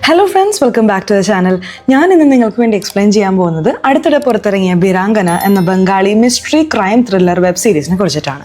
Hello friends, welcome back to the channel. ഞാൻ ഇന്ന് നിങ്ങൾക്ക് വേണ്ടി എക്സ്പ്ലെയിൻ ചെയ്യാൻ പോകുന്നത് അടുത്തിടെ പുറത്തിറങ്ങിയ ബിരാങ്കന എന്ന Bengali mystery crime thriller web സീരീസിനെ കുറിച്ചിട്ടാണ്.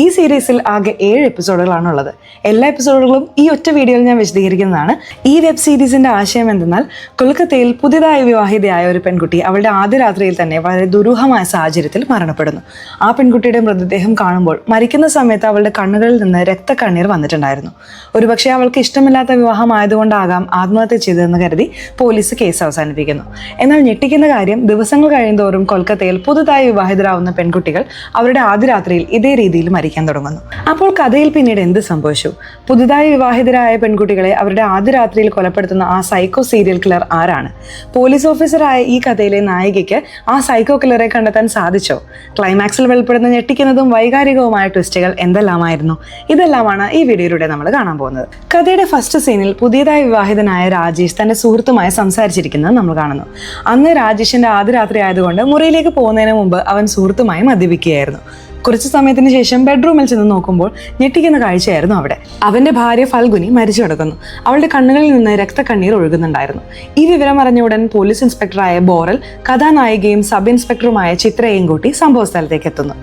ഈ സീരീസിൽ ആകെ 7 എപ്പിസോഡുകളാണുള്ളത്. എല്ലാ എപ്പിസോഡുകളും ഈ ഒറ്റ വീഡിയോയിൽ ഞാൻ വിശദീകരിക്കുന്നതാണ്. ഈ വെബ് സീരീസിൻ്റെ ആശയം എന്തെന്നാൽ, കൊൽക്കത്തയിൽ പുതിയതായി വിവാഹിതയായ ഒരു പെൺകുട്ടി അവളുടെ ആദ്യ രാത്രിയിൽ തന്നെ വളരെ ദുരൂഹമായ സാഹചര്യത്തിൽ മരണപ്പെടുന്നു. ആ പെൺകുട്ടിയുടെ മൃതദേഹം കാണുമ്പോൾ മരിക്കുന്ന സമയത്ത് അവളുടെ കണ്ണുകളിൽ നിന്ന് രക്തക്കണ്ണീർ വന്നിട്ടുണ്ടായിരുന്നു. ഒരുപക്ഷെ അവൾക്ക് ഇഷ്ടമില്ലാത്ത വിവാഹമായതുകൊണ്ടാകാം ആത്മഹത്യ ചെയ്തതെന്ന് കരുതി പോലീസ് കേസ് അവസാനിപ്പിക്കുന്നു. എന്നാൽ ഞെട്ടിക്കുന്ന കാര്യം, ദിവസങ്ങൾ കഴിയുന്തോറും കൊൽക്കത്തയിൽ പുതുതായി വിവാഹിതരാവുന്ന പെൺകുട്ടികൾ അവരുടെ ആദ്യ രാത്രിയിൽ ഇതേ രീതിയിൽ മരിക്കാൻ തുടങ്ങുന്നു. അപ്പോൾ കഥയിൽ പിന്നീട് എന്ത് സംഭവിച്ചു? പുതുതായി വിവാഹിതരായ പെൺകുട്ടികളെ അവരുടെ ആദ്യ രാത്രിയിൽ കൊലപ്പെടുത്തുന്ന ആ സൈക്കോ സീരിയൽ കില്ലർ ആരാണ്? പോലീസ് ഓഫീസറായ ഈ കഥയിലെ നായികയ്ക്ക് ആ സൈക്കോ കില്ലറെ കണ്ടെത്താൻ സാധിച്ചോ? ക്ലൈമാക്സിൽ വെളിപ്പെടുന്ന ഞെട്ടിക്കുന്നതും വൈകാരികവുമായ ട്വിസ്റ്റുകൾ എന്തെല്ലാമായിരുന്നു? ഇതെല്ലാമാണ് ഈ വീഡിയോയിലൂടെ നമ്മൾ കാണാൻ പോകുന്നത്. കഥയുടെ ഫസ്റ്റ് സീനിൽ പുതിയതായി വിവാഹിതനായ രാജേഷ് തന്റെ സുഹൃത്തുമായി സംസാരിച്ചിരിക്കുന്നത് നമ്മൾ കാണുന്നു. അന്ന് രാജേഷിന്റെ ആദ്യ രാത്രി ആയതുകൊണ്ട് മുറിയിലേക്ക് പോകുന്നതിന് മുമ്പ് അവൻ സുഹൃത്തുമായി മദ്യപിക്കുകയായിരുന്നു. കുറച്ചു സമയത്തിന് ശേഷം ബെഡ്റൂമിൽ ചെന്ന് നോക്കുമ്പോൾ ഞെട്ടിക്കുന്ന കാഴ്ചയായിരുന്നു അവിടെ. അവന്റെ ഭാര്യ ഫൽഗുനി മരിച്ചു കിടക്കുന്നു. അവളുടെ കണ്ണുകളിൽ നിന്ന് രക്തക്കണ്ണീർ ഒഴുകുന്നുണ്ടായിരുന്നു. ഈ വിവരം അറിഞ്ഞ ഉടൻ പോലീസ് ഇൻസ്പെക്ടറായ ബോറൽ കഥാനായികയും സബ് ഇൻസ്പെക്ടറുമായ ചിത്രയെയും കൂട്ടി സംഭവ സ്ഥലത്തേക്ക് എത്തുന്നു.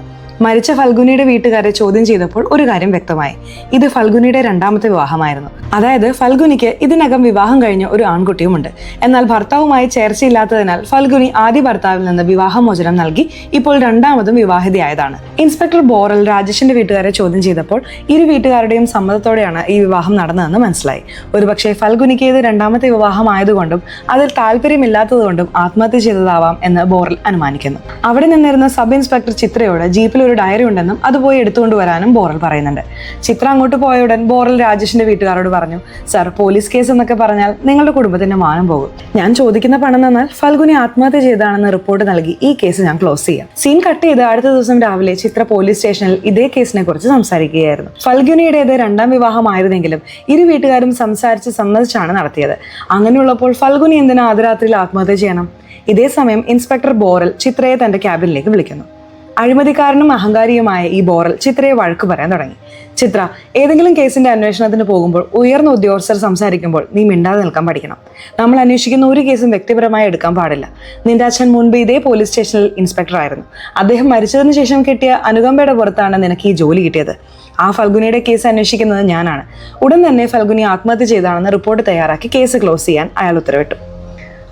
മരിച്ച ഫൽഗുനിയുടെ വീട്ടുകാരെ ചോദ്യം ചെയ്തപ്പോൾ ഒരു കാര്യം വ്യക്തമായി. ഇത് ഫൽഗുനിയുടെ രണ്ടാമത്തെ വിവാഹമായിരുന്നു. അതായത് ഫൽഗുനിക്ക് ഇതിനകം വിവാഹം കഴിഞ്ഞ ഒരു ആൺകുട്ടിയുമുണ്ട്. എന്നാൽ ഭർത്താവുമായി ചേർച്ചയില്ലാത്തതിനാൽ ഫൽഗുനി ആദ്യ ഭർത്താവിൽ നിന്ന് വിവാഹമോചനം നൽകി ഇപ്പോൾ രണ്ടാമതും വിവാഹിതയായതാണ്. ഇൻസ്പെക്ടർ ബോറൽ രാജേഷിന്റെ വീട്ടുകാരെ ചോദ്യം ചെയ്തപ്പോൾ ഇരു വീട്ടുകാരുടെയും സമ്മതത്തോടെയാണ് ഈ വിവാഹം നടന്നതെന്ന് മനസ്സിലായി. ഒരുപക്ഷെ ഫൽഗുനിക്ക് ഇത് രണ്ടാമത്തെ വിവാഹമായതുകൊണ്ടും അതിൽ താല്പര്യമില്ലാത്തതുകൊണ്ടും ആത്മഹത്യ ചെയ്തതാവാം എന്ന് ബോറൽ അനുമാനിക്കുന്നു. അവിടെ നിന്നിരുന്ന സബ് ഇൻസ്പെക്ടർ ചിത്രയോട് ജീപ്പിൽ ഒരു ഡയറി ഉണ്ടെന്നും അത് പോയി എടുത്തുകൊണ്ട് വരാനും ബോറൽ പറയുന്നുണ്ട്. ചിത്ര അങ്ങോട്ട് പോയ ഉടൻ ബോറൽ രാജേഷിന്റെ വീട്ടുകാരോട് പറഞ്ഞു, സർ, പോലീസ് കേസ് എന്നൊക്കെ പറഞ്ഞാൽ നിങ്ങളുടെ കുടുംബത്തിന്റെ മാനം പോകും. ഞാൻ ചോദിക്കുന്ന പണം തന്നാൽ ഫൽഗുനി ആത്മഹത്യ ചെയ്താണെന്ന് റിപ്പോർട്ട് നൽകി ഈ കേസ് ഞാൻ ക്ലോസ് ചെയ്യാം. സീൻ കട്ട് ചെയ്ത് അടുത്ത ദിവസം രാവിലെ ചിത്ര പോലീസ് സ്റ്റേഷനിൽ ഇതേ കേസിനെ കുറിച്ച് സംസാരിക്കുകയായിരുന്നു. ഫൽഗുനിയുടേത് രണ്ടാം വിവാഹമായിരുന്നെങ്കിലും ഇരു വീട്ടുകാരും സംസാരിച്ച് സമ്മതിച്ചാണ് നടത്തിയത്. അങ്ങനെയുള്ളപ്പോൾ ഫൽഗുനി എന്തിനാ ആദ്യ രാത്രിയിൽ ആത്മഹത്യ ചെയ്യണം? ഇതേ സമയം ഇൻസ്പെക്ടർ ബോറൽ ചിത്രയെ തന്റെ ക്യാബിനിലേക്ക് വിളിക്കുന്നു. അഴിമതിക്കാരനും അഹങ്കാരിയുമായ ഈ ബോറൽ ചിത്രയെ വഴക്ക് പറയാൻ തുടങ്ങി. ചിത്ര, ഏതെങ്കിലും കേസിന്റെ അന്വേഷണത്തിന് പോകുമ്പോൾ ഉയർന്ന ഉദ്യോഗസ്ഥർ സംസാരിക്കുമ്പോൾ നീ മിണ്ടാതെ നിൽക്കാൻ പഠിക്കണം. നമ്മൾ അന്വേഷിക്കുന്ന ഒരു കേസും വ്യക്തിപരമായി എടുക്കാൻ പാടില്ല. നിന്റെ അച്ഛൻ മുൻപ് ഇതേ പോലീസ് സ്റ്റേഷനിൽ ഇൻസ്പെക്ടർ ആയിരുന്നു. അദ്ദേഹം മരിച്ചതിന് ശേഷം കിട്ടിയ അനുകമ്പയുടെ പുറത്താണ് നിനക്ക് ഈ ജോലി കിട്ടിയത്. ആ ഫൽഗുനിയുടെ കേസ് അന്വേഷിക്കുന്നത് ഞാനാണ്. ഉടൻ തന്നെ ഫൽഗുനി ആത്മഹത്യ ചെയ്താണെന്ന് റിപ്പോർട്ട് തയ്യാറാക്കി കേസ് ക്ലോസ് ചെയ്യാൻ അയാൾ ഉത്തരവിട്ടു.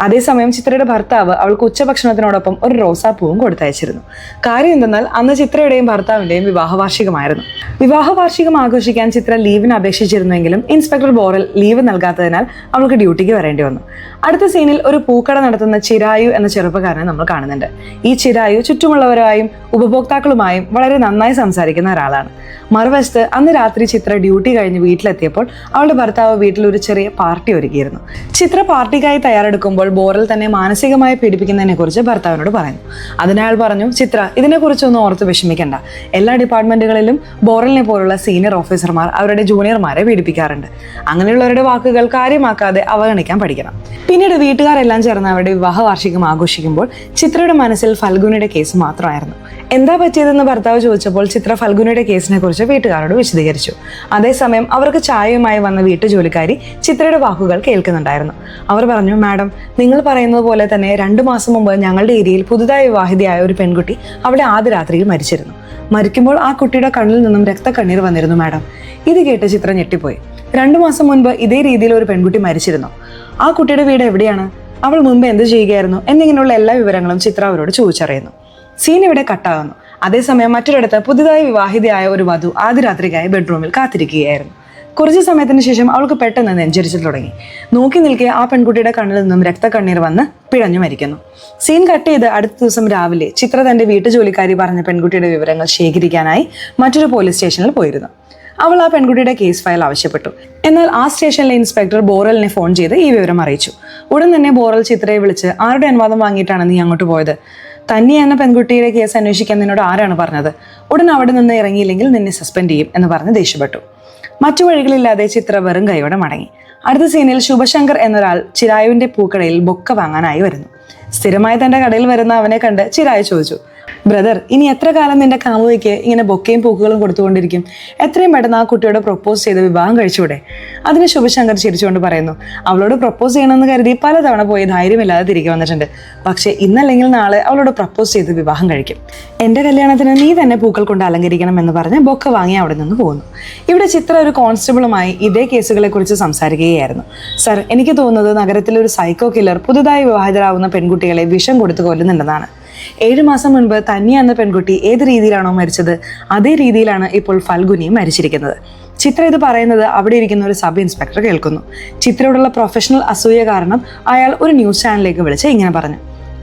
അതേസമയം ചിത്രയുടെ ഭർത്താവ് അവൾക്ക് ഉച്ചഭക്ഷണത്തിനോടൊപ്പം ഒരു റോസാപ്പൂവും കൊടുത്തയച്ചിരുന്നു. കാര്യം എന്തെന്നാൽ അന്ന് ചിത്രയുടെയും ഭർത്താവിന്റെയും വിവാഹവാർഷികമായിരുന്നു. വിവാഹവാർഷികം ആഘോഷിക്കാൻ ചിത്ര ലീവിന് അപേക്ഷിച്ചിരുന്നെങ്കിലും ഇൻസ്പെക്ടർ ബോറൽ ലീവ് നൽകാത്തതിനാൽ അവൾക്ക് ഡ്യൂട്ടിക്ക് വരേണ്ടി വന്നു. അടുത്ത സീനിൽ ഒരു പൂക്കട നടത്തുന്ന ചിരായു എന്ന ചെറുപ്പക്കാരനെ നമ്മൾ കാണുന്നുണ്ട്. ഈ ചിരായു ചുറ്റുമുള്ളവരുമായും ഉപഭോക്താക്കളുമായും വളരെ നന്നായി സംസാരിക്കുന്ന ഒരാളാണ്. മറുവശത്ത് അന്ന് രാത്രി ചിത്ര ഡ്യൂട്ടി കഴിഞ്ഞ് വീട്ടിലെത്തിയപ്പോൾ അവളുടെ ഭർത്താവ് വീട്ടിൽ ഒരു ചെറിയ പാർട്ടി ഒരുക്കിയിരുന്നു. ചിത്ര പാർട്ടിക്കായി തയ്യാറെടുക്കുമ്പോൾ ബോറൽ തന്നെ മാനസികമായി പീഡിപ്പിക്കുന്നതിനെ കുറിച്ച് ഭർത്താവിനോട് പറയുന്നു. അതിനയാൾ പറഞ്ഞു, ചിത്ര, ഇതിനെക്കുറിച്ചൊന്നും ഓർത്ത് വിഷമിക്കണ്ട. എല്ലാ ഡിപ്പാർട്ട്മെന്റുകളിലും ബോറലിനെ പോലുള്ള സീനിയർ ഓഫീസർമാർ അവരുടെ ജൂനിയർമാരെ പീഡിപ്പിക്കാറുണ്ട്. അങ്ങനെയുള്ളവരുടെ വാക്കുകൾ കാര്യമാക്കാതെ അവഗണിക്കാൻ പഠിക്കണം. പിന്നീട് വീട്ടുകാരെല്ലാം ചേർന്ന് അവരുടെ വിവാഹ വാർഷികം ആഘോഷിക്കുമ്പോൾ ചിത്രയുടെ മനസ്സിൽ ഫൽഗുനിയുടെ കേസ് മാത്രമായിരുന്നു. എന്താ പറ്റിയതെന്ന് ഭർത്താവ് ചോദിച്ചപ്പോൾ ചിത്ര ഫൽഗുനിയുടെ കേസിനെ കുറിച്ച് വീട്ടുകാരോട് വിശദീകരിച്ചു. അതേസമയം അവർക്ക് ചായയുമായി വന്ന വീട്ടുജോലിക്കാരി ചിത്രയുടെ വാക്കുകൾ കേൾക്കുന്നുണ്ടായിരുന്നു. അവർ പറഞ്ഞു, മാഡം, നിങ്ങൾ പറയുന്നത് പോലെ തന്നെ 2 മാസം മുമ്പ് ഞങ്ങളുടെ ഏരിയയിൽ പുതുതായി വിവാഹിതയായ ഒരു പെൺകുട്ടി അവിടെ ആദ്യ രാത്രിയിൽ മരിച്ചിരുന്നു. മരിക്കുമ്പോൾ ആ കുട്ടിയുടെ കണ്ണിൽ നിന്നും രക്തക്കണ്ണീർ വന്നിരുന്നു മാഡം. ഇത് കേട്ട് ചിത്ര ഞെട്ടിപ്പോയി. 2 മാസം മുൻപ് ഇതേ രീതിയിൽ ഒരു പെൺകുട്ടി മരിച്ചിരുന്നു. ആ കുട്ടിയുടെ വീട് എവിടെയാണ്? അവൾ മുൻപ് എന്ത് ചെയ്യുകയായിരുന്നു? എന്നിങ്ങനെയുള്ള എല്ലാ വിവരങ്ങളും ചിത്ര അവരോട് ചോദിച്ചറിയുന്നു. സീൻ ഇവിടെ കട്ടാകുന്നു. അതേസമയം മറ്റൊരിടത്ത് പുതുതായി വിവാഹിതയായ ഒരു വധു ആദ്യ രാത്രിക്കായി ബെഡ്റൂമിൽ കാത്തിരിക്കുകയായിരുന്നു. കുറച്ചു സമയത്തിന് ശേഷം അവൾക്ക് പെട്ടെന്ന് നെഞ്ചരിച്ചിൽ തുടങ്ങി. നോക്കി നിൽക്കെ ആ പെൺകുട്ടിയുടെ കണ്ണിൽ നിന്നും രക്തക്കണ്ണീർ വന്ന് പിഴഞ്ഞു മരിക്കുന്നു. സീൻ കട്ട് ചെയ്ത് അടുത്ത ദിവസം രാവിലെ ചിത്ര തന്റെ വീട്ടുജോലിക്കാരി പറഞ്ഞ പെൺകുട്ടിയുടെ വിവരങ്ങൾ ശേഖരിക്കാനായി മറ്റൊരു പോലീസ് സ്റ്റേഷനിൽ പോയിരുന്നു. അവൾ ആ പെൺകുട്ടിയുടെ കേസ് ഫയൽ ആവശ്യപ്പെട്ടു. എന്നാൽ ആ സ്റ്റേഷനിലെ ഇൻസ്പെക്ടർ ബോറലിനെ ഫോൺ ചെയ്ത് ഈ വിവരം അറിയിച്ചു. ഉടൻ തന്നെ ബോറൽ ചിത്രയെ വിളിച്ച്, ആരുടെ അനുവാദം വാങ്ങിയിട്ടാണ് നീ അങ്ങോട്ട് പോയത്? തന്നെ എന്ന പെൺകുട്ടിയുടെ കേസ് അന്വേഷിക്കാൻ നിന്നോട് ആരാണ് പറഞ്ഞത്? ഉടൻ അവിടെ നിന്ന് ഇറങ്ങിയില്ലെങ്കിൽ നിന്നെ സസ്പെൻഡ് ചെയ്യും എന്ന് പറഞ്ഞ് ദേഷ്യപ്പെട്ടു. മറ്റു വഴികളില്ലാതെ ചിത്ര വെറും കൈയോടെ മടങ്ങി. അടുത്ത സീനിൽ ശുഭശങ്കർ എന്നൊരാൾ ചിരായുവിന്റെ പൂക്കടയിൽ ബൊക്ക വാങ്ങാനായി വരുന്നു. സ്ഥിരമായി തന്റെ കടയിൽ വരുന്ന അവനെ കണ്ട് ചിരായു ചോദിച്ചു, ബ്രദർ, ഇനി എത്ര കാലം നിന്റെ കാമുകിക്ക് ഇങ്ങനെ ബൊക്കയും പൂക്കുകളും കൊടുത്തുകൊണ്ടിരിക്കും? എത്രയും പെട്ടെന്ന് ആ കുട്ടിയോട് പ്രൊപ്പോസ് ചെയ്ത് വിവാഹം കഴിച്ചുകൂടെ? അതിന് ശുഭശങ്കർ ചിരിച്ചുകൊണ്ട് പറയുന്നു, അവളോട് പ്രൊപ്പോസ് ചെയ്യണമെന്ന് കരുതി പലതവണ പോയി ധൈര്യമില്ലാതെ തിരികെ വന്നിട്ടുണ്ട്. പക്ഷേ ഇന്നല്ലെങ്കിൽ നാളെ അവളോട് പ്രൊപ്പോസ് ചെയ്ത് വിവാഹം കഴിക്കും. എൻ്റെ കല്യാണത്തിന് നീ തന്നെ പൂക്കൾ കൊണ്ട് അലങ്കരിക്കണം എന്ന് പറഞ്ഞ് ബൊക്ക വാങ്ങി അവിടെ നിന്ന് പോകുന്നു. ഇവിടെ ചിത്ര ഒരു കോൺസ്റ്റബിളുമായി ഇതേ കേസുകളെ കുറിച്ച് സംസാരിക്കുകയായിരുന്നു. സർ, എനിക്ക് തോന്നുന്നത് നഗരത്തിലെ ഒരു സൈക്കോ കില്ലർ പുതുതായി വിവാഹിതരാകുന്ന പെൺകുട്ടികളെ വിഷം കൊടുത്ത് കൊല്ലുന്നുണ്ടെന്നാണ്. 7 മാസം മുൻപ് തന്യ എന്ന പെൺകുട്ടി ഏത് രീതിയിലാണോ മരിച്ചത് അതേ രീതിയിലാണ് ഇപ്പോൾ ഫൽഗുനിയും മരിച്ചിരിക്കുന്നത്. ചിത്ര ഇത് പറയുന്നത് അവിടെ ഇരിക്കുന്ന ഒരു സബ് ഇൻസ്പെക്ടർ കേൾക്കുന്നു. ചിത്രയോടുള്ള പ്രൊഫഷണൽ അസൂയ കാരണം അയാൾ ഒരു ന്യൂസ് ചാനലിലേക്ക് വിളിച്ച് ഇങ്ങനെ പറഞ്ഞു,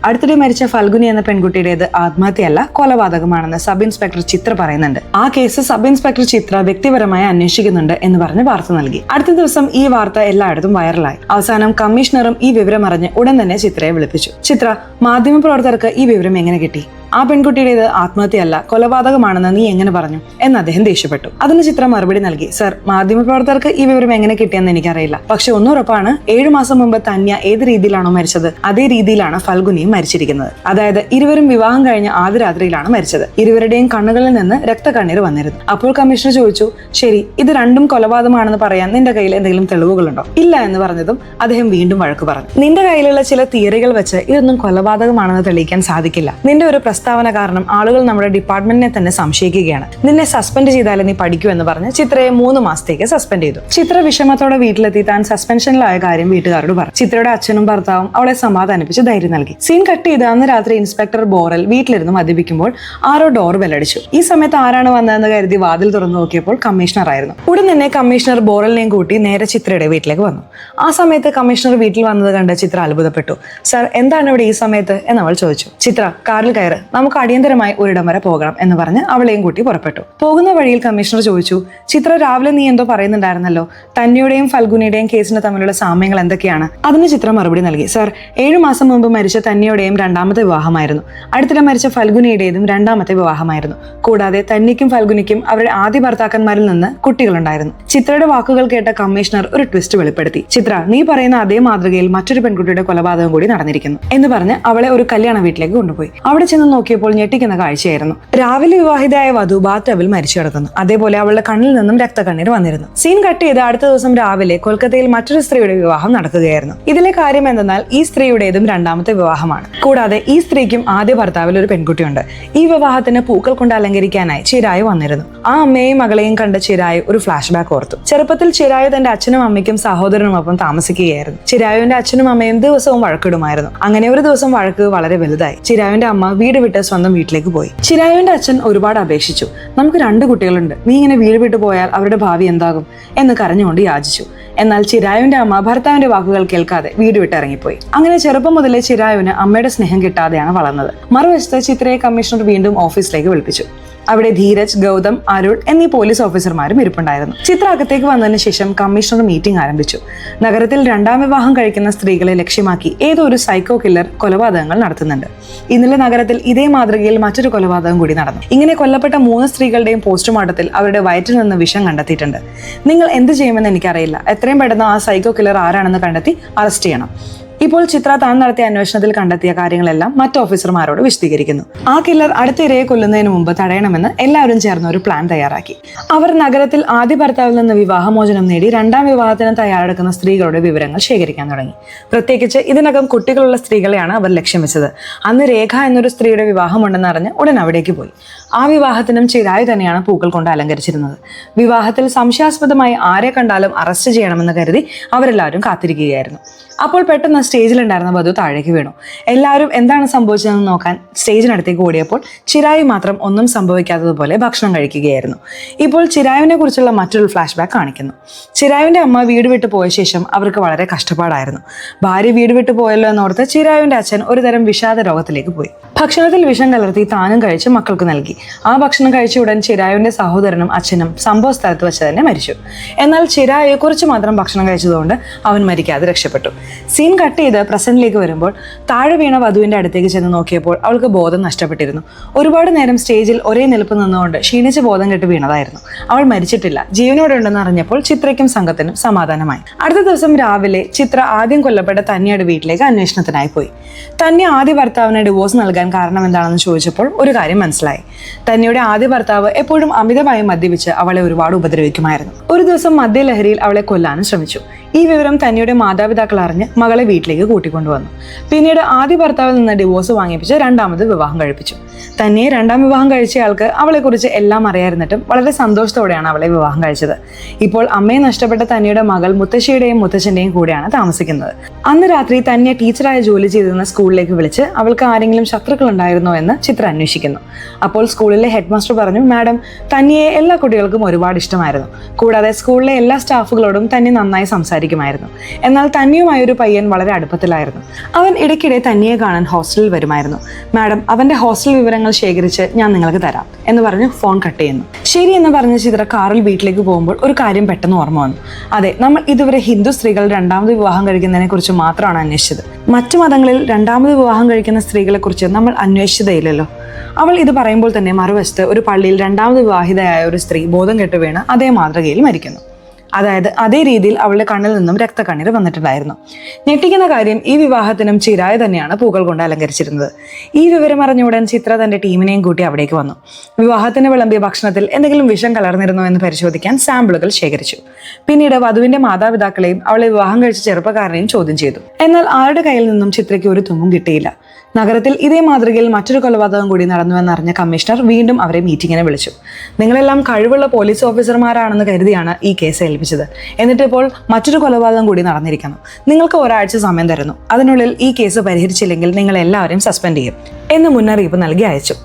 അടുത്തിടെ മരിച്ച ഫൽഗുനി എന്ന പെൺകുട്ടിയുടേത് ആത്മഹത്യയല്ല, കൊലപാതകമാണെന്ന് സബ് ഇൻസ്പെക്ടർ ചിത്ര പറയുന്നുണ്ട്. ആ കേസ് സബ് ഇൻസ്പെക്ടർ ചിത്ര വ്യക്തിപരമായി അന്വേഷിക്കുന്നുണ്ട് എന്ന് പറഞ്ഞ് വാർത്ത നൽകി. അടുത്ത ദിവസം ഈ വാർത്ത എല്ലായിടത്തും വൈറലായി. അവസാനം കമ്മീഷണറും ഈ വിവരം അറിഞ്ഞ് ഉടൻ തന്നെ ചിത്രയെ വിളിപ്പിച്ചു. ചിത്ര, മാധ്യമപ്രവർത്തകർക്ക് ഈ വിവരം എങ്ങനെ കിട്ടി? ആ പെൺകുട്ടിയുടേത് ആത്മഹത്യയല്ല, കൊലപാതകമാണെന്ന് നീ എങ്ങനെ പറഞ്ഞു എന്ന് അദ്ദേഹം ദേഷ്യപ്പെട്ടു. അതിന് ചിത്ര മറുപടി നൽകി, സർ, മാധ്യമപ്രവർത്തകർക്ക് ഈ വിവരം എങ്ങനെ കിട്ടിയെന്ന് എനിക്കറിയില്ല. പക്ഷെ ഒന്നുറപ്പാണ്, 7 മാസം മുമ്പ് തന്യ ഏത് രീതിയിലാണോ മരിച്ചത് അതേ രീതിയിലാണ് ഫൽഗുനിയും മരിച്ചിരിക്കുന്നത്. അതായത് ഇരുവരും വിവാഹം കഴിഞ്ഞ് ആദ്യ രാത്രിയിലാണ് മരിച്ചത്. ഇരുവരുടെയും കണ്ണുകളിൽ നിന്ന് രക്തക്കണ്ണീർ വന്നിരുന്നു. അപ്പോൾ കമ്മീഷണർ ചോദിച്ചു, ശരി, ഇത് രണ്ടും കൊലപാതകമാണെന്ന് പറയാൻ നിന്റെ കയ്യിൽ എന്തെങ്കിലും തെളിവുകളുണ്ടോ? ഇല്ല എന്ന് പറഞ്ഞതും അദ്ദേഹം വീണ്ടും വഴക്ക് പറഞ്ഞു. നിന്റെ കയ്യിലുള്ള ചില തിയറികൾ വെച്ച് ഇതൊന്നും കൊലപാതകമാണെന്ന് തെളിയിക്കാൻ സാധിക്കില്ല. നിന്റെ ഒരു പ്രസ്താവന കാരണം ആളുകൾ നമ്മുടെ ഡിപ്പാർട്ട്മെന്റിനെ തന്നെ സംശയിക്കുകയാണ്. നിന്നെ സസ്പെൻഡ് ചെയ്താലേ നീ പഠിക്കൂ എന്ന് പറഞ്ഞ് ചിത്രയെ 3 മാസത്തേക്ക് സസ്പെൻഡ് ചെയ്തു. ചിത്ര വിഷമത്തോടെ വീട്ടിലെത്തി താൻ സസ്പെൻഷനിലായ കാര്യം വീട്ടുകാരോട് പറഞ്ഞു. ചിത്രയുടെ അച്ഛനും ഭർത്താവും അവളെ സമാധാനിപ്പിച്ച് ധൈര്യം നൽകി. സീൻ കട്ട് ചെയ്ത് അന്ന് രാത്രി ഇൻസ്പെക്ടർ ബോറൽ വീട്ടിലിരുന്ന് മദ്യപിക്കുമ്പോൾ ആരോ ഡോർ ബെല്ലടിച്ചു. ഈ സമയത്ത് ആരാണ് വന്നതെന്ന് കരുതി വാതിൽ തുറന്നു നോക്കിയപ്പോൾ കമ്മീഷണർ ആയിരുന്നു. ഉടൻ തന്നെ കമ്മീഷണർ ബോറലിനെയും കൂട്ടി നേരെ ചിത്രയുടെ വീട്ടിലേക്ക് വന്നു. ആ സമയത്ത് കമ്മീഷണർ വീട്ടിൽ വന്നത് കണ്ട് ചിത്ര അത്ഭുതപ്പെട്ടു. സർ, എന്താണ് ഇവിടെ ഈ സമയത്ത് എന്ന് അവൾ ചോദിച്ചു. ചിത്ര, കാറിൽ കയറ്, നമുക്ക് അടിയന്തരമായി ഒരിടം വരെ പോകണം എന്ന് പറഞ്ഞ് അവളെയും കൂട്ടി പുറപ്പെട്ടു. പോകുന്ന വഴിയിൽ കമ്മീഷണർ ചോദിച്ചു, ചിത്ര, രാവിലെ നീ എന്തോ പറയുന്നുണ്ടായിരുന്നല്ലോ, തന്യയുടെയും ഫൽഗുനിയുടെയും കേസിന് തമ്മിലുള്ള സാമ്യങ്ങൾ എന്തൊക്കെയാണ്? അതിന് ചിത്ര മറുപടി നൽകി. സർ, 7 മാസം മുമ്പ് മരിച്ച തന്യയുടെയും രണ്ടാമത്തെ വിവാഹമായിരുന്നു. അടുത്തിടെ മരിച്ച ഫൽഗുനിയുടേതും രണ്ടാമത്തെ വിവാഹമായിരുന്നു. കൂടാതെ തന്യയ്ക്കും ഫൽഗുനിക്കും അവരുടെ ആദ്യ ഭർത്താക്കന്മാരിൽ നിന്ന് കുട്ടികളുണ്ടായിരുന്നു. ചിത്രയുടെ വാക്കുകൾ കേട്ട കമ്മീഷണർ ഒരു ട്വിസ്റ്റ് വെളിപ്പെടുത്തി. ചിത്ര, നീ പറയുന്ന അതേ മാതൃകയിൽ മറ്റൊരു പെൺകുട്ടിയുടെ കൊലപാതകം കൂടി നടന്നിരിക്കുന്നു എന്ന് പറഞ്ഞ് അവളെ ഒരു കല്യാണ വീട്ടിലേക്ക് കൊണ്ടുപോയി. അവിടെ ചെന്ന് നോക്കിയപ്പോൾ ഞെട്ടിക്കുന്ന കാഴ്ചയായിരുന്നു. രാവിലെ വിവാഹിതയായ വധു ബാത്ത് ടബിൽ മരിച്ചു കിടക്കുന്നു. അതേപോലെ അവളുടെ കണ്ണിൽ നിന്നും രക്തക്കണ്ണീർ വന്നിരുന്നു. സീൻ കട്ട് ചെയ്ത് അടുത്ത ദിവസം രാവിലെ കൊൽക്കത്തയിൽ മറ്റൊരു സ്ത്രീയുടെ വിവാഹം നടക്കുകയായിരുന്നു. ഇതിലെ കാര്യം എന്തെന്നാൽ ഈ സ്ത്രീയുടേതും രണ്ടാമത്തെ വിവാഹമാണ്. കൂടാതെ ഈ സ്ത്രീക്കും ആദ്യ ഭർത്താവിൽ ഒരു പെൺകുട്ടിയുണ്ട്. ഈ വിവാഹത്തിന് പൂക്കൾ കൊണ്ട് അലങ്കരിക്കാനായി ചിരായു വന്നിരുന്നു. ആ അമ്മയെയും മകളെയും കണ്ട ചിരായു ഒരു ഫ്ലാഷ് ബാക്ക് ഓർത്തു. ചെറുപ്പത്തിൽ ചിരായു തന്റെ അച്ഛനും അമ്മയ്ക്കും സഹോദരനുമൊപ്പം താമസിക്കുകയായിരുന്നു. ചിരായുവിന്റെ അച്ഛനും അമ്മയും ദിവസവും വഴക്കിടുമായിരുന്നു. അങ്ങനെ ഒരു ദിവസം വഴക്ക് വളരെ വലുതായി. ചിരായുവിന്റെ അമ്മ വീട് വിട്ട് സ്വന്തം വീട്ടിലേക്ക് പോയി. ചിരായുവിന്റെ അച്ഛൻ ഒരുപാട് അപേക്ഷിച്ചു. നമുക്ക് 2 കുട്ടികളുണ്ട്, നീ ഇങ്ങനെ വീട് വിട്ടു പോയാൽ അവരുടെ ഭാവി എന്താകും എന്ന് കരഞ്ഞുകൊണ്ട് യാചിച്ചു. എന്നാൽ ചിരായുവിന്റെ അമ്മ ഭർത്താവിന്റെ വാക്കുകൾ കേൾക്കാതെ വീട് വിട്ടിറങ്ങിപ്പോയി. അങ്ങനെ ചെറുപ്പം മുതലേ ചിരായുവിന് അമ്മയുടെ സ്നേഹം കിട്ടാതെയാണ് വളർന്നത്. മറുവശത്ത് ചിത്രയെ കമ്മീഷണർ വീണ്ടും ഓഫീസിലേക്ക് വിളിപ്പിച്ചു. അവിടെ ധീരജ്, ഗൗതം, അരുൾ എന്നീ പോലീസ് ഓഫീസർമാരും ഇരിപ്പുണ്ടായിരുന്നു. ചിത്ര അകത്തേക്ക് വന്നതിന് ശേഷം കമ്മീഷണർ മീറ്റിംഗ് ആരംഭിച്ചു. നഗരത്തിൽ 2ാം വിവാഹം കഴിക്കുന്ന സ്ത്രീകളെ ലക്ഷ്യമാക്കി ഏതോ ഒരു സൈക്കോ കില്ലർ കൊലപാതകങ്ങൾ നടത്തുന്നുണ്ട്. ഇന്നലെ നഗരത്തിൽ ഇതേ മാതൃകയിൽ മറ്റൊരു കൊലപാതകം കൂടി നടന്നു. ഇങ്ങനെ കൊല്ലപ്പെട്ട 3 സ്ത്രീകളുടെയും പോസ്റ്റ്മോർട്ടത്തിൽ അവരുടെ വയറ്റിൽ നിന്ന് വിഷം കണ്ടെത്തിയിട്ടുണ്ട്. നിങ്ങൾ എന്ത് ചെയ്യുമെന്ന് എനിക്കറിയില്ല. എത്രയും പെട്ടെന്ന് ആ സൈക്കോ കില്ലർ ആരാണെന്ന് കണ്ടെത്തി അറസ്റ്റ് ചെയ്യണം. ഇപ്പോൾ ചിത്ര താൻ നടത്തിയ അന്വേഷണത്തിൽ കണ്ടെത്തിയ കാര്യങ്ങളെല്ലാം മറ്റ് ഓഫീസർമാരോട് വിശദീകരിക്കുന്നു. ആ കില്ലർ അടുത്ത ഇരയെ കൊല്ലുന്നതിന് മുമ്പ് തടയണമെന്ന് എല്ലാവരും ചേർന്ന് ഒരു പ്ലാൻ തയ്യാറാക്കി. അവർ നഗരത്തിൽ ആദ്യ ഭർത്താവിൽ നിന്ന് വിവാഹമോചനം നേടി 2ാം വിവാഹത്തിന് തയ്യാറെടുക്കുന്ന സ്ത്രീകളുടെ വിവരങ്ങൾ ശേഖരിക്കാൻ തുടങ്ങി. പ്രത്യേകിച്ച് ഇതിനകം കുട്ടികളുള്ള സ്ത്രീകളെയാണ് അവർ ലക്ഷ്യം വെച്ചത്. അന്ന് രേഖ എന്നൊരു സ്ത്രീയുടെ വിവാഹമുണ്ടെന്ന് അറിഞ്ഞ് ഉടൻ അവിടേക്ക് പോയി. ആ വിവാഹത്തിനും ചിരായു തന്നെയാണ് പൂക്കൾ കൊണ്ട് അലങ്കരിച്ചിരുന്നത്. വിവാഹത്തിൽ സംശയാസ്പദമായി ആരെ കണ്ടാലും അറസ്റ്റ് ചെയ്യണമെന്ന് കരുതി അവരെല്ലാവരും കാത്തിരിക്കുകയായിരുന്നു. അപ്പോൾ പെട്ടെന്ന് സ്റ്റേജിലുണ്ടായിരുന്ന വധു താഴേക്ക് വീണു. എല്ലാവരും എന്താണ് സംഭവിച്ചതെന്ന് നോക്കാൻ സ്റ്റേജിനടുത്തേക്ക് ഓടിയപ്പോൾ ചിരായു മാത്രം ഒന്നും സംഭവിക്കാത്തതുപോലെ ഭക്ഷണം കഴിക്കുകയായിരുന്നു. ഇപ്പോൾ ചിരായുവിനെ കുറിച്ചുള്ള മറ്റൊരു ഫ്ലാഷ് ബാക്ക് കാണിക്കുന്നു. ചിരായുവിന്റെ അമ്മ വീട് വിട്ടു പോയ ശേഷം അവർക്ക് വളരെ കഷ്ടപ്പാടായിരുന്നു. ഭാര്യ വീട് വിട്ടു പോയല്ലോ എന്നോർത്ത് ചിരായുവിന്റെ അച്ഛൻ ഒരുതരം വിഷാദ രോഗത്തിലേക്ക് പോയി. ഭക്ഷണത്തിൽ വിഷം കലർത്തി താനും കഴിച്ച് മക്കൾക്ക് നൽകി. ആ ഭക്ഷണം കഴിച്ച ഉടൻ ചിരായുവിന്റെ സഹോദരനും അച്ഛനും സംഭവ സ്ഥലത്ത് വെച്ച് തന്നെ മരിച്ചു. എന്നാൽ ചിരായു കുറച്ച് മാത്രം ഭക്ഷണം കഴിച്ചതുകൊണ്ട് അവൻ മരിക്കാതെ രക്ഷപ്പെട്ടു. സീൻ കട്ട് കട്ട് ചെയ്ത് പ്രസന്റിലേക്ക് വരുമ്പോൾ താഴെ വീണ വധുവിന്റെ അടുത്തേക്ക് ചെന്ന് നോക്കിയപ്പോൾ അവൾക്ക് ബോധം നഷ്ടപ്പെട്ടിരുന്നു. ഒരുപാട് നേരം സ്റ്റേജിൽ ഒരേ നിൽപ്പ് നിന്നുകൊണ്ട് ക്ഷീണിച്ച് ബോധം കെട്ട് വീണതായിരുന്നു. അവൾ മരിച്ചിട്ടില്ല, ജീവനോടെ ഉണ്ടെന്ന് അറിഞ്ഞപ്പോൾ ചിത്രയ്ക്കും സംഘത്തിനും സമാധാനമായി. അടുത്ത ദിവസം രാവിലെ ചിത്ര ആദ്യം കൊല്ലപ്പെട്ട തന്യയുടെ വീട്ടിലേക്ക് അന്വേഷണത്തിനായി പോയി. തന്യ ആദ്യ ഭർത്താവിന് ഡിവോഴ്സ് നൽകാൻ കാരണം എന്താണെന്ന് ചോദിച്ചപ്പോൾ ഒരു കാര്യം മനസ്സിലായി. തന്യയുടെ ആദ്യ ഭർത്താവ് എപ്പോഴും അമിതമായി മദ്യപിച്ച് അവളെ ഒരുപാട് ഉപദ്രവിക്കുമായിരുന്നു. ഒരു ദിവസം മദ്യലഹരിയിൽ അവളെ കൊല്ലാനും ശ്രമിച്ചു. ഈ വിവരം തന്യയുടെ മാതാപിതാക്കൾ അറിഞ്ഞ് മകളെ വീട്ടിലേക്ക് കൂട്ടിക്കൊണ്ടുവന്നു. പിന്നീട് ആദ്യ ഭർത്താവിൽ നിന്ന് ഡിവോഴ്സ് വാങ്ങിപ്പിച്ച് രണ്ടാമത് വിവാഹം കഴിപ്പിച്ചു. തന്യയെ രണ്ടാം വിവാഹം കഴിച്ചയാൾക്ക് അവളെക്കുറിച്ച് എല്ലാം അറിയായിരുന്നിട്ടും വളരെ സന്തോഷത്തോടെയാണ് അവളെ വിവാഹം കഴിച്ചത്. ഇപ്പോൾ അമ്മയെ നഷ്ടപ്പെട്ട തന്യയുടെ മകൾ മുത്തശ്ശിയുടെയും മുത്തച്ഛൻ്റെയും കൂടെയാണ് താമസിക്കുന്നത്. അന്ന് രാത്രി തന്യ ടീച്ചറായി ജോലി ചെയ്തിരുന്ന സ്കൂളിലേക്ക് വിളിച്ച് അവൾക്ക് ആരെങ്കിലും ശത്രുക്കൾ ഉണ്ടായിരുന്നോ എന്ന് ചിത്ര അന്വേഷിക്കുന്നു. അപ്പോൾ സ്കൂളിലെ ഹെഡ് മാസ്റ്റർ പറഞ്ഞു, മാഡം, തന്യയെ എല്ലാ കുട്ടികൾക്കും ഒരുപാട് ഇഷ്ടമായിരുന്നു. കൂടാതെ സ്കൂളിലെ എല്ലാ സ്റ്റാഫുകളോടും തന്നെ നന്നായി സംസാരിക്കുമായിരുന്നു. എന്നാൽ തന്യയുമായ ഒരു പയ്യൻ വളരെ അടുപ്പത്തിലായിരുന്നു. അവൻ ഇടയ്ക്കിടെ തന്യയെ കാണാൻ ഹോസ്റ്റലിൽ വരുമായിരുന്നു. മാഡം, അവന്റെ ഹോസ്റ്റൽ വിവരങ്ങൾ ശേഖരിച്ച് ഞാൻ നിങ്ങൾക്ക് തരാം എന്ന് പറഞ്ഞ് ഫോൺ കട്ട് ചെയ്യുന്നു. ശരി എന്ന് പറഞ്ഞ് ചിത്ര കാറിൽ വീട്ടിലേക്ക് പോകുമ്പോൾ ഒരു കാര്യം പെട്ടെന്ന് ഓർമ്മ വന്നു. അതെ, നമ്മൾ ഇതുവരെ ഹിന്ദു സ്ത്രീകൾ രണ്ടാമത് വിവാഹം കഴിക്കുന്നതിനെ കുറിച്ച് മാത്രമാണ് അന്വേഷിച്ചത്. മറ്റു മതങ്ങളിൽ രണ്ടാമത് വിവാഹം കഴിക്കുന്ന സ്ത്രീകളെ കുറിച്ച് നമ്മൾ അന്വേഷിച്ചതേയില്ലല്ലോ. അവൾ ഇത് പറയുമ്പോൾ തന്നെ മറുവശത്ത് ഒരു പള്ളിയിൽ രണ്ടാമത് വിവാഹിതയായ ഒരു സ്ത്രീ ബോധം കെട്ട് വീണ് അതേ മാതൃകയിൽ മരിക്കുന്നു. അതായത് അതേ രീതിയിൽ അവളുടെ കണ്ണിൽ നിന്നും രക്തക്കണ്ണീർ വന്നിട്ടുണ്ടായിരുന്നു. ഞെട്ടിക്കുന്ന കാര്യം, ഈ വിവാഹത്തിനും ചിരായ തന്നെയാണ് പൂക്കൾ കൊണ്ട് അലങ്കരിച്ചിരുന്നത്. ഈ വിവരം അറിഞ്ഞുടൻ ചിത്ര തന്റെ ടീമിനെയും കൂട്ടി അവിടേക്ക് വന്നു. വിവാഹത്തിന് വിളമ്പിയ ഭക്ഷണത്തിൽ എന്തെങ്കിലും വിഷം കലർന്നിരുന്നോ എന്ന് പരിശോധിക്കാൻ സാമ്പിളുകൾ ശേഖരിച്ചു. പിന്നീട് വധുവിന്റെ മാതാപിതാക്കളെയും അവളെ വിവാഹം കഴിച്ച ചെറുപ്പക്കാരനെയും ചോദ്യം ചെയ്തു. എന്നാൽ ആരുടെ കയ്യിൽ നിന്നും ചിത്രയ്ക്ക് ഒരു തുമ്പും കിട്ടിയില്ല. നഗരത്തിൽ ഇതേ മാതൃകയിൽ മറ്റൊരു കൊലപാതകം കൂടി നടന്നുവെന്നറിഞ്ഞ കമ്മീഷണർ വീണ്ടും അവരെ മീറ്റിങ്ങിനെ വിളിച്ചു. നിങ്ങളെല്ലാം കഴിവുള്ള പോലീസ് ഓഫീസർമാരാണെന്ന് കരുതിയാണ് ഈ കേസ് ഏൽപ്പിച്ചത്. എന്നിട്ട് ഇപ്പോൾ മറ്റൊരു കൊലപാതകം കൂടി നടന്നിരിക്കുന്നു. നിങ്ങൾക്ക് ഒരാഴ്ച സമയം തരുന്നു. അതിനുള്ളിൽ ഈ കേസ് പരിഹരിച്ചില്ലെങ്കിൽ നിങ്ങൾ എല്ലാവരെയും സസ്പെൻഡ് ചെയ്യും എന്ന് മുന്നറിയിപ്പ് നൽകി അയച്ചു.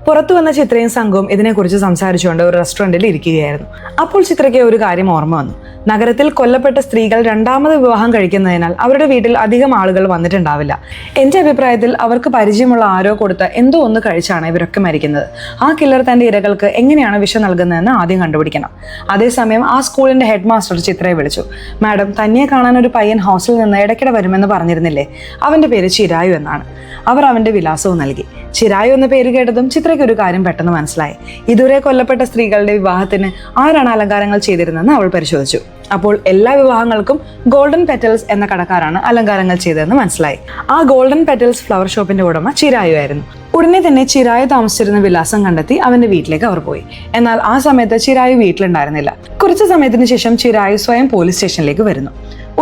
പുറത്തു വന്ന ചിത്രയും സംഘവും ഇതിനെക്കുറിച്ച് സംസാരിച്ചുകൊണ്ട് ഒരു റെസ്റ്റോറൻറ്റിൽ ഇരിക്കുകയായിരുന്നു. അപ്പോൾ ചിത്രയ്ക്ക് ഒരു കാര്യം ഓർമ്മ വന്നു. നഗരത്തിൽ കൊല്ലപ്പെട്ട സ്ത്രീകൾ രണ്ടാമത് വിവാഹം കഴിക്കുന്നതിനാൽ അവരുടെ വീട്ടിൽ അധികം ആളുകൾ വന്നിട്ടുണ്ടാവില്ല. എൻ്റെ അഭിപ്രായത്തിൽ അവർക്ക് പരിചയമുള്ള ആരോ കൊടുത്ത എന്തോ ഒന്ന് കഴിച്ചാണ് ഇവരൊക്കെ മരിക്കുന്നത്. ആ കില്ലർ തൻ്റെ ഇരകൾക്ക് എങ്ങനെയാണ് വിഷം നൽകുന്നതെന്ന് ആദ്യം കണ്ടുപിടിക്കണം. അതേസമയം ആ സ്കൂളിൻ്റെ ഹെഡ് മാസ്റ്റർ ചിത്രയെ വിളിച്ചു. മാഡം, തന്നെയെ കാണാൻ ഒരു പയ്യൻ ഹോസ്റ്റലിൽ നിന്ന് ഇടയ്ക്കിടെ വരുമെന്ന് പറഞ്ഞിരുന്നില്ലേ? അവൻ്റെ പേര് ചിരായു എന്നാണ്. അവർ അവൻ്റെ വിലാസവും നൽകി. ചിരായു എന്ന പേര് കേട്ടതും ചിത്രയ്ക്ക് ഒരു കാര്യം പെട്ടെന്ന് മനസ്സിലായി. ഇതുവരെ കൊല്ലപ്പെട്ട സ്ത്രീകളുടെ വിവാഹത്തിന് ആരാണ് അലങ്കാരങ്ങൾ ചെയ്തിരുന്നതെന്ന് അവൾ പരിശോധിച്ചു. അപ്പോൾ എല്ലാ വിവാഹങ്ങൾക്കും ഗോൾഡൻ പെറ്റൽസ് എന്ന കടക്കാരാണ് അലങ്കാരങ്ങൾ ചെയ്തതെന്ന് മനസ്സിലായി. ആ ഗോൾഡൻ പെറ്റൽസ് ഫ്ലവർ ഷോപ്പിന്റെ ഉടമ ചിരായു ആയിരുന്നു. ഉടനെ തന്നെ ചിരായു താമസിച്ചിരുന്ന വിലാസം കണ്ടെത്തി അവന്റെ വീട്ടിലേക്ക് അവർ പോയി. എന്നാൽ ആ സമയത്ത് ചിരായു വീട്ടിലുണ്ടായിരുന്നില്ല. കുറച്ചു സമയത്തിന് ശേഷം ചിരായു സ്വയം പോലീസ് സ്റ്റേഷനിലേക്ക് വരുന്നു.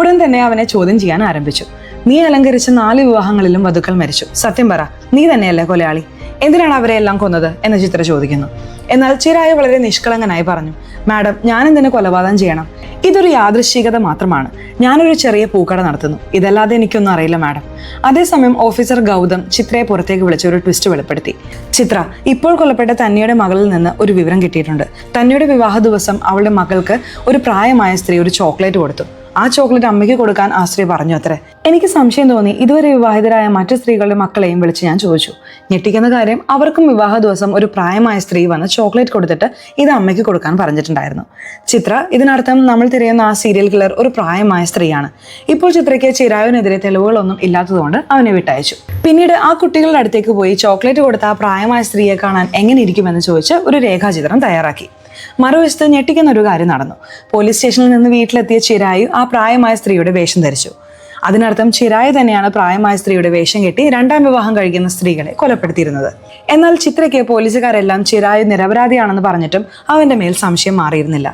ഉടൻ തന്നെ അവനെ ചോദ്യം ചെയ്യാൻ ആരംഭിച്ചു. നീ അലങ്കരിച്ച 4 വിവാഹങ്ങളിലും വധുക്കൾ മരിച്ചു. സത്യം പറ, നീ തന്നെയല്ലേ കൊലയാളി? എന്തിനാണ് അവരെ എല്ലാം കൊന്നത് എന്ന് ചിത്ര ചോദിക്കുന്നു. എന്നാൽ ചിരായു വളരെ നിഷ്കളങ്കനായി പറഞ്ഞു, മാഡം, ഞാനെന്തിനു കൊലപാതകം ചെയ്യണം? ഇതൊരു യാദൃശ്ചികത മാത്രമാണ്. ഞാനൊരു ചെറിയ പൂക്കട നടത്തുന്നു. ഇതല്ലാതെ എനിക്കൊന്നും അറിയില്ല മാഡം. അതേസമയം ഓഫീസർ ഗൗതം ചിത്രയെ പുറത്തേക്ക് വിളിച്ച് ഒരു ട്വിസ്റ്റ് വെളിപ്പെടുത്തി. ചിത്ര, ഇപ്പോൾ കൊല്ലപ്പെട്ട തന്യയുടെ മകളിൽ നിന്ന് ഒരു വിവരം കിട്ടിയിട്ടുണ്ട്. തന്യയുടെ വിവാഹ ദിവസം അവളുടെ മകൾക്ക് ഒരു പ്രായമായ സ്ത്രീ ഒരു ചോക്ലേറ്റ് കൊടുത്തു. ആ ചോക്ലേറ്റ് അമ്മയ്ക്ക് കൊടുക്കാൻ ആ സ്ത്രീ പറഞ്ഞു അത്രേ. എനിക്ക് സംശയം തോന്നി. ഇതുവരെ വിവാഹിതരായ മറ്റു സ്ത്രീകളുടെ മക്കളെയും വിളിച്ച് ഞാൻ ചോദിച്ചു. ഞെട്ടിക്കുന്ന കാര്യം, അവർക്കും വിവാഹ ദിവസം ഒരു പ്രായമായ സ്ത്രീ വന്ന് ചോക്ലേറ്റ് കൊടുത്തിട്ട് ഇത് അമ്മയ്ക്ക് കൊടുക്കാൻ പറഞ്ഞിട്ടുണ്ടായിരുന്നു. ചിത്ര, ഇതിനർത്ഥം നമ്മൾ തിരയുന്ന ആ സീരിയൽ കില്ലർ ഒരു പ്രായമായ സ്ത്രീയാണ്. ഇപ്പോൾ ചിത്രയ്ക്ക് ചിരായുവിനെതിരെ തെളിവുകളൊന്നും ഇല്ലാത്തതുകൊണ്ട് അവനെ വിട്ടയച്ചു. പിന്നീട് ആ കുട്ടികളുടെ അടുത്തേക്ക് പോയി ചോക്ലേറ്റ് കൊടുത്ത ആ പ്രായമായ സ്ത്രീയെ കാണാൻ എങ്ങനെ ഇരിക്കുമെന്ന് ചോദിച്ച് ഒരു രേഖാചിത്രം തയ്യാറാക്കി. മറുവശത്ത് ഞെട്ടിക്കുന്ന ഒരു കാര്യം നടന്നു. പോലീസ് സ്റ്റേഷനിൽ നിന്ന് വീട്ടിലെത്തിയ ചിരായു ആ പ്രായമായ സ്ത്രീയുടെ വേഷം ധരിച്ചു. അതിനർത്ഥം ചിരായു തന്നെയാണ് പ്രായമായ സ്ത്രീയുടെ വേഷം കെട്ടി രണ്ടാം വിവാഹം കഴിക്കുന്ന സ്ത്രീകളെ കൊലപ്പെടുത്തിയിരുന്നത്. എന്നാൽ ചിത്രയ്ക്ക് പോലീസുകാരെല്ലാം ചിരായു നിരപരാധിയാണെന്ന് പറഞ്ഞിട്ടും അവന്റെ മേൽ സംശയം മാറിയിരുന്നില്ല.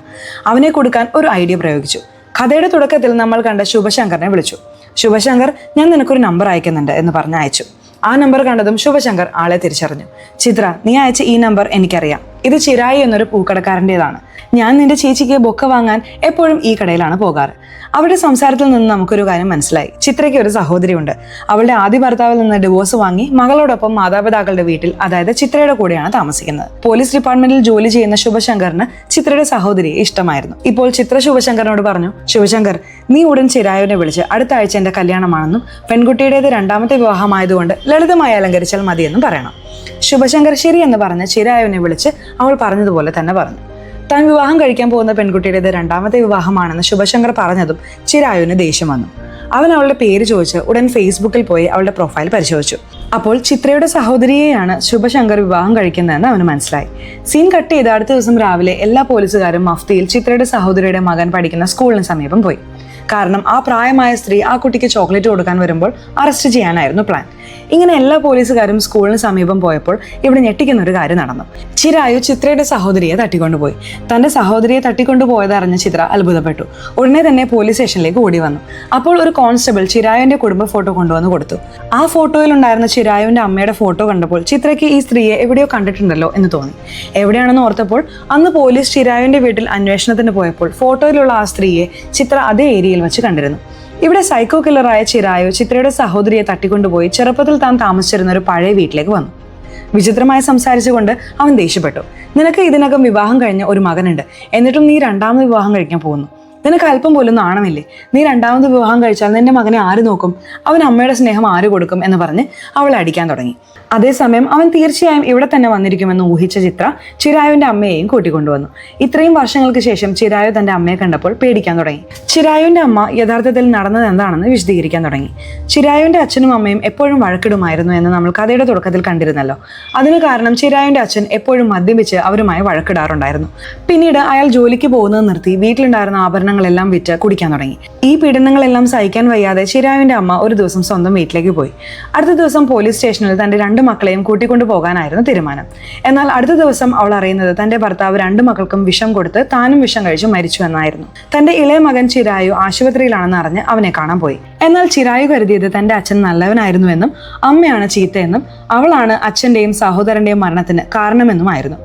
അവനെ കൊടുക്കാൻ ഒരു ഐഡിയ പ്രയോഗിച്ചു. കഥയുടെ തുടക്കത്തിൽ നമ്മൾ കണ്ട ശുഭശങ്കറിനെ വിളിച്ചു. ശുഭശങ്കർ, ഞാൻ നിനക്കൊരു നമ്പർ അയക്കുന്നുണ്ട് എന്ന് പറഞ്ഞ് അയച്ചു. ആ നമ്പർ കണ്ടതും ശുഭശങ്കർ ആളെ തിരിച്ചറിഞ്ഞു. ചിത്ര, നീ അയച്ച ഈ നമ്പർ എനിക്കറിയാം. ഇത് ചിരായി എന്നൊരു പൂക്കടക്കാരൻ്റെതാണ്. ഞാൻ നിന്റെ ചേച്ചിക്ക് ബൊക്ക വാങ്ങാൻ എപ്പോഴും ഈ കടയിലാണ് പോകാറ്. അവരുടെ സംസാരത്തിൽ നിന്ന് നമുക്കൊരു കാര്യം മനസ്സിലായി. ചിത്രയ്ക്ക് ഒരു സഹോദരിയുണ്ട്. അവളുടെ ആദ്യ ഭർത്താവിൽ നിന്ന് ഡിവോഴ്സ് വാങ്ങി മകളോടൊപ്പം മാതാപിതാക്കളുടെ വീട്ടിൽ, അതായത് ചിത്രയുടെ കൂടെയാണ് താമസിക്കുന്നത്. പോലീസ് ഡിപ്പാർട്ട്മെന്റിൽ ജോലി ചെയ്യുന്ന ശുഭശങ്കറിന് ചിത്രയുടെ സഹോദരിയെ ഇഷ്ടമായിരുന്നു. ഇപ്പോൾ ചിത്ര ശുഭശങ്കറിനോട് പറഞ്ഞു, ശുഭശങ്കർ, നീ ഉടൻ ചിരായുവിനെ വിളിച്ച് അടുത്ത ആഴ്ച എന്റെ കല്യാണമാണെന്നും പെൺകുട്ടിയുടേത് രണ്ടാമത്തെ വിവാഹമായതുകൊണ്ട് ലളിതമായി അലങ്കരിച്ചാൽ മതിയെന്നും പറയണം. ശുഭശങ്കർ ശരി എന്ന് പറഞ്ഞ് ചിരായുവിനെ വിളിച്ച് അവൾ പറഞ്ഞതുപോലെ തന്നെ പറഞ്ഞു. താൻ വിവാഹം കഴിക്കാൻ പോകുന്ന പെൺകുട്ടിയുടേത് രണ്ടാമത്തെ വിവാഹമാണെന്ന് ശുഭശങ്കർ പറഞ്ഞതും ചിരായുവിന് ദേഷ്യം വന്നു. അവൻ അവളുടെ പേര് ചോദിച്ച് ഉടൻ ഫേസ്ബുക്കിൽ പോയി അവളുടെ പ്രൊഫൈൽ പരിശോധിച്ചു. അപ്പോൾ ചിത്രയുടെ സഹോദരിയെയാണ് ശുഭശങ്കർ വിവാഹം കഴിക്കുന്നതെന്ന് അവന് മനസ്സിലായി. സീൻ കട്ട് ചെയ്ത് അടുത്ത ദിവസം രാവിലെ എല്ലാ പോലീസുകാരും മഫ്തിയിൽ ചിത്രയുടെ സഹോദരിയുടെ മകൻ പഠിക്കുന്ന സ്കൂളിന് സമീപം പോയി. കാരണം ആ പ്രായമായ സ്ത്രീ ആ കുട്ടിക്ക് ചോക്ലേറ്റ് കൊടുക്കാൻ വരുമ്പോൾ അറസ്റ്റ് ചെയ്യാനായിരുന്നു പ്ലാൻ. ഇങ്ങനെ എല്ലാ പോലീസുകാരും സ്കൂളിന് സമീപം പോയപ്പോൾ ഇവിടെ ഞെട്ടിക്കുന്ന ഒരു കാര്യം നടന്നു. ചിരായു ചിത്രയുടെ സഹോദരിയെ തട്ടിക്കൊണ്ടുപോയി. തന്റെ സഹോദരിയെ തട്ടിക്കൊണ്ടുപോയത് അറിഞ്ഞ ചിത്ര അത്ഭുതപ്പെട്ടു. ഉടനെ തന്നെ പോലീസ് സ്റ്റേഷനിലേക്ക് ഓടി വന്നു. അപ്പോൾ ഒരു കോൺസ്റ്റബിൾ ചിരായുവിന്റെ കുടുംബ ഫോട്ടോ കൊണ്ടുവന്ന് കൊടുത്തു. ആ ഫോട്ടോയിൽ ഉണ്ടായിരുന്ന ചിരായുവിന്റെ അമ്മയുടെ ഫോട്ടോ കണ്ടപ്പോൾ ചിത്രയ്ക്ക് ഈ സ്ത്രീയെ എവിടെയോ കണ്ടിട്ടുണ്ടല്ലോ എന്ന് തോന്നി. എവിടെയാണെന്ന് ഓർത്തപ്പോൾ അന്ന് പോലീസ് ചിരായുവിന്റെ വീട്ടിൽ അന്വേഷണത്തിന് പോയപ്പോൾ ഫോട്ടോയിലുള്ള ആ സ്ത്രീയെ ചിത്ര അതേ ഏരിയയിൽ വെച്ച് കണ്ടിരുന്നു. ഇവിടെ സൈക്കോ കില്ലറായ ചിരായു ചിത്രയുടെ സഹോദരിയെ തട്ടിക്കൊണ്ടുപോയി ചെറുപ്പത്തിൽ താൻ താമസിച്ചിരുന്ന ഒരു പഴയ വീട്ടിലേക്ക് വന്നു. വിചിത്രമായി സംസാരിച്ചുകൊണ്ട് അവൻ ദേഷ്യപ്പെട്ടു. നിനക്ക് ഇതിനകം വിവാഹം കഴിഞ്ഞ ഒരു മകനുണ്ട്, എന്നിട്ടും നീ രണ്ടാമത് വിവാഹം കഴിക്കാൻ പോകുന്നു. നിനക്ക് അല്പം പോലും നാണമില്ലേ? നീ രണ്ടാമത് വിവാഹം കഴിച്ചാൽ നിന്റെ മകനെ ആര് നോക്കും? അവൻ അമ്മയുടെ സ്നേഹം ആര് കൊടുക്കും എന്ന് പറഞ്ഞ് അവളെ അടിക്കാൻ തുടങ്ങി. അതേസമയം അവൻ തീർച്ചയായും ഇവിടെ തന്നെ വന്നിരിക്കുമെന്ന് ഊഹിച്ച ചിത്ര ചിരായുവിന്റെ അമ്മയെയും കൂട്ടിക്കൊണ്ടുവന്നു. ഇത്രയും വർഷങ്ങൾക്ക് ശേഷം ചിരായു തന്റെ അമ്മയെ കണ്ടപ്പോൾ പേടിക്കാൻ തുടങ്ങി. ചിരായുവിന്റെ അമ്മ യഥാർത്ഥത്തിൽ നടന്നത് എന്താണെന്ന് വിശദീകരിക്കാൻ തുടങ്ങി. ചിരായുവിന്റെ അച്ഛനും അമ്മയും എപ്പോഴും വഴക്കിടുമായിരുന്നു എന്ന് നമ്മൾ കഥയുടെ തുടക്കത്തിൽ കണ്ടിരുന്നല്ലോ. അതിന് കാരണം ചിരായുവിന്റെ അച്ഛൻ എപ്പോഴും മദ്യപിച്ച് അവരുമായി വഴക്കിടാറുണ്ടായിരുന്നു. പിന്നീട് അയാൾ ജോലിക്ക് പോകുന്നത് നിർത്തി വീട്ടിലുണ്ടായിരുന്ന ആഭരണങ്ങളെല്ലാം വിറ്റ് കുടിക്കാൻ തുടങ്ങി. ഈ പീഡനങ്ങളെല്ലാം സഹിക്കാൻ വയ്യാതെ ചിരായുവിന്റെ അമ്മ ഒരു ദിവസം സ്വന്തം വീട്ടിലേക്ക് പോയി. അടുത്ത ദിവസം പോലീസ് സ്റ്റേഷനിൽ തന്റെ 2 മക്കളെയും കൂട്ടിക്കൊണ്ടു പോകാനായിരുന്നു തീരുമാനം. എന്നാൽ അടുത്ത ദിവസം അവൾ അറിയുന്നത് തന്റെ ഭർത്താവ് 2 മക്കൾക്കും വിഷം കൊടുത്ത് താനും വിഷം കഴിച്ച് മരിച്ചു എന്നായിരുന്നു. തന്റെ ഇളയ മകൻ ചിരായു ആശുപത്രിയിലാണെന്ന് അറിഞ്ഞ് അവനെ കാണാൻ പോയി. എന്നാൽ ചിരായു കരുതിയത് തന്റെ അച്ഛൻ നല്ലവനായിരുന്നുവെന്നും അമ്മയാണ് ചീത്തയെന്നും അവളാണ് അച്ഛന്റെയും സഹോദരന്റെയും മരണത്തിന് കാരണമെന്നുമായിരുന്നു.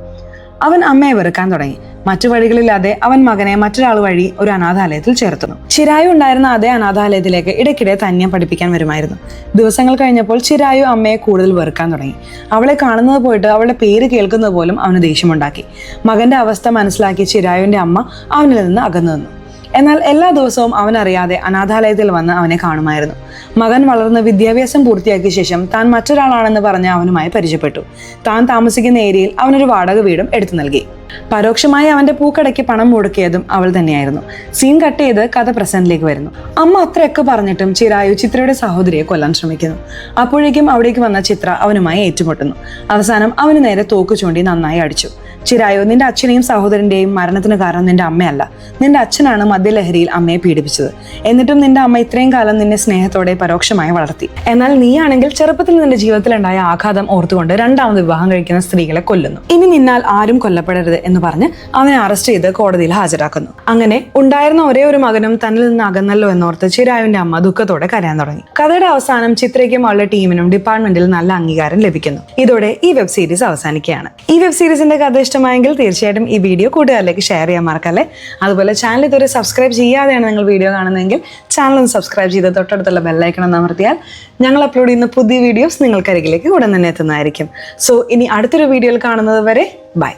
അവൻ അമ്മയെ വെറുക്കാൻ തുടങ്ങി. മറ്റു വഴികളില്ലാതെ അവൻ മകനെ മറ്റൊരാൾ വഴി ഒരു അനാഥാലയത്തിൽ ചേർത്തുന്നു. ചിരായു ഉണ്ടായിരുന്ന അതേ അനാഥാലയത്തിലേക്ക് ഇടയ്ക്കിടെ തന്നെ പഠിപ്പിക്കാൻ വരുമായിരുന്നു. ദിവസങ്ങൾ കഴിഞ്ഞപ്പോൾ ചിരായു അമ്മയെ കൂടുതൽ വെറുക്കാൻ തുടങ്ങി. അവളെ കാണുന്നത് പോയിട്ട് അവളുടെ പേര് കേൾക്കുന്നത് പോലും അവന് ദേഷ്യമുണ്ടാക്കി. മകന്റെ അവസ്ഥ മനസ്സിലാക്കി ചിരായുവിന്റെ അമ്മ അവനിൽ നിന്ന് അകന്നു നിന്നു. എന്നാൽ എല്ലാ ദിവസവും അവനറിയാതെ അനാഥാലയത്തിൽ വന്ന് അവനെ കാണുമായിരുന്നു. മകൻ വളർന്ന് വിദ്യാഭ്യാസം പൂർത്തിയാക്കിയ ശേഷം താൻ മറ്റൊരാളാണെന്ന് പറഞ്ഞ് അവനുമായി പരിചയപ്പെട്ടു. താൻ താമസിക്കുന്ന ഏരിയയിൽ അവനൊരു വാടക വീടും എടുത്തു നൽകി. പരോക്ഷമായി അവന്റെ പൂക്കടയ്ക്ക് പണം മുടക്കിയതും അവൾ തന്നെയായിരുന്നു. സീൻ കട്ട് ചെയ്ത് കഥ പ്രസന്റിലേക്ക് വരുന്നു. അമ്മ അത്രയൊക്കെ പറഞ്ഞിട്ടും ചിരായു ചിത്രയുടെ സഹോദരിയെ കൊല്ലാൻ ശ്രമിക്കുന്നു. അപ്പോഴേക്കും അവിടേക്ക് വന്ന ചിത്ര അവനുമായി ഏറ്റുമുട്ടുന്നു. അവസാനം അവന് നേരെ തോക്ക് ചൂണ്ടി നന്നായി അടിച്ചു. ചിരായു, നിന്റെ അച്ഛനെയും സഹോദരന്റെയും മരണത്തിന് കാരണം നിന്റെ അമ്മയല്ല, നിന്റെ അച്ഛനാണ് മദ്യലഹരിയിൽ അമ്മയെ പീഡിപ്പിച്ചത്. എന്നിട്ടും നിന്റെ അമ്മ ഇത്രയും കാലം നിന്നെ സ്നേഹത്തോടെ പരോക്ഷമായി വളർത്തി. എന്നാൽ നീയാണെങ്കിൽ ചെറുപ്പത്തിൽ നിന്റെ ജീവിതത്തിലുണ്ടായ ആഘാതം ഓർത്തുകൊണ്ട് രണ്ടാമത് വിവാഹം കഴിക്കുന്ന സ്ത്രീകളെ കൊല്ലുന്നു. ഇനി നിന്നാൽ ആരും കൊല്ലപ്പെടരുത് എന്ന് പറഞ്ഞ് അവനെ അറസ്റ്റ് ചെയ്ത് കോടതിയിൽ ഹാജരാക്കുന്നു. അങ്ങനെ ഉണ്ടായിരുന്ന ഒരേ ഒരു മകനും തന്നിൽ നിന്ന് അകന്നല്ലോ എന്നോർത്ത് ചിരായുവിന്റെ അമ്മ ദുഃഖത്തോടെ കരയാൻ തുടങ്ങി. കഥയുടെ അവസാനം ചിത്രയ്ക്കും അവളുടെ ടീമിനും ഡിപ്പാർട്ട്മെന്റിൽ നല്ല അംഗീകാരം ലഭിക്കുന്നു. ഇതോടെ ഈ വെബ് സീരീസ് അവസാനിക്കുകയാണ്. ഈ വെബ് സീരീസിന്റെ കഥ ഇഷ്ടമായെങ്കിൽ തീർച്ചയായിട്ടും ഈ വീഡിയോ കൂട്ടുകാരിലേക്ക് ഷെയർ ചെയ്യാൻ മറക്കല്ലേ. അതുപോലെ ചാനൽ ഇതുവരെ സബ്സ്ക്രൈബ് ചെയ്യാതെയാണ് നിങ്ങൾ വീഡിയോ കാണുന്നതെങ്കിൽ ചാനൽ ഒന്ന് സബ്സ്ക്രൈബ് ചെയ്ത് തൊട്ടടുത്തുള്ള ബെല്ലൈക്കൺ ഒന്ന് അമർത്തിയാൽ ഞങ്ങൾ അപ്ലോഡ് ചെയ്യുന്ന പുതിയ വീഡിയോസ് നിങ്ങൾക്കരികിലേക്ക് ഉടൻ തന്നെ എത്തുന്നതായിരിക്കും. സോ ഇനി അടുത്തൊരു വീഡിയോയിൽ കാണുന്നത് വരെ ബൈ.